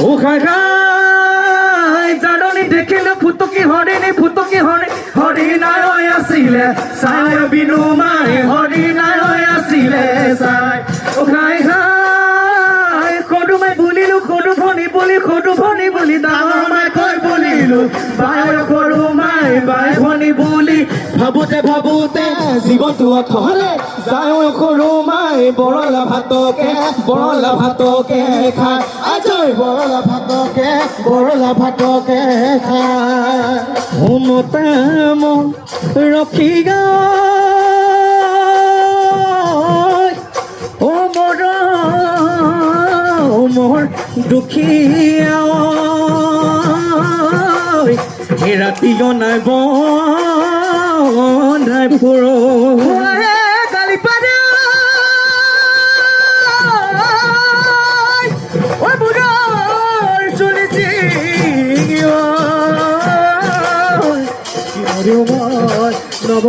ও খাই খাই জাননী দেখিলে ফুটকি হৰিণাই হৈ আছিলে চাই বিনু মাই হৰিণাই হৈ আছিলে চাই ও খাই খাই সৰু মাই বুলিলো সৰু ভনী বুলি ডাঙৰ মাই কৈ বুলিলো বাই সৰু মাই বাই ভনী বুলি ভাবোতে জীৱনটো অথলে যায় সৰু মাই বৰলা ভাতকে খাই আজয় বৰলা ভাতকে খাই মমতা মন ৰখি গায় ও মোৰ দুখীয়া ৰাতিও নাই বনাই ফুৰো গালি পাৰে ও বুঢ়াৰ চলিছি মই নব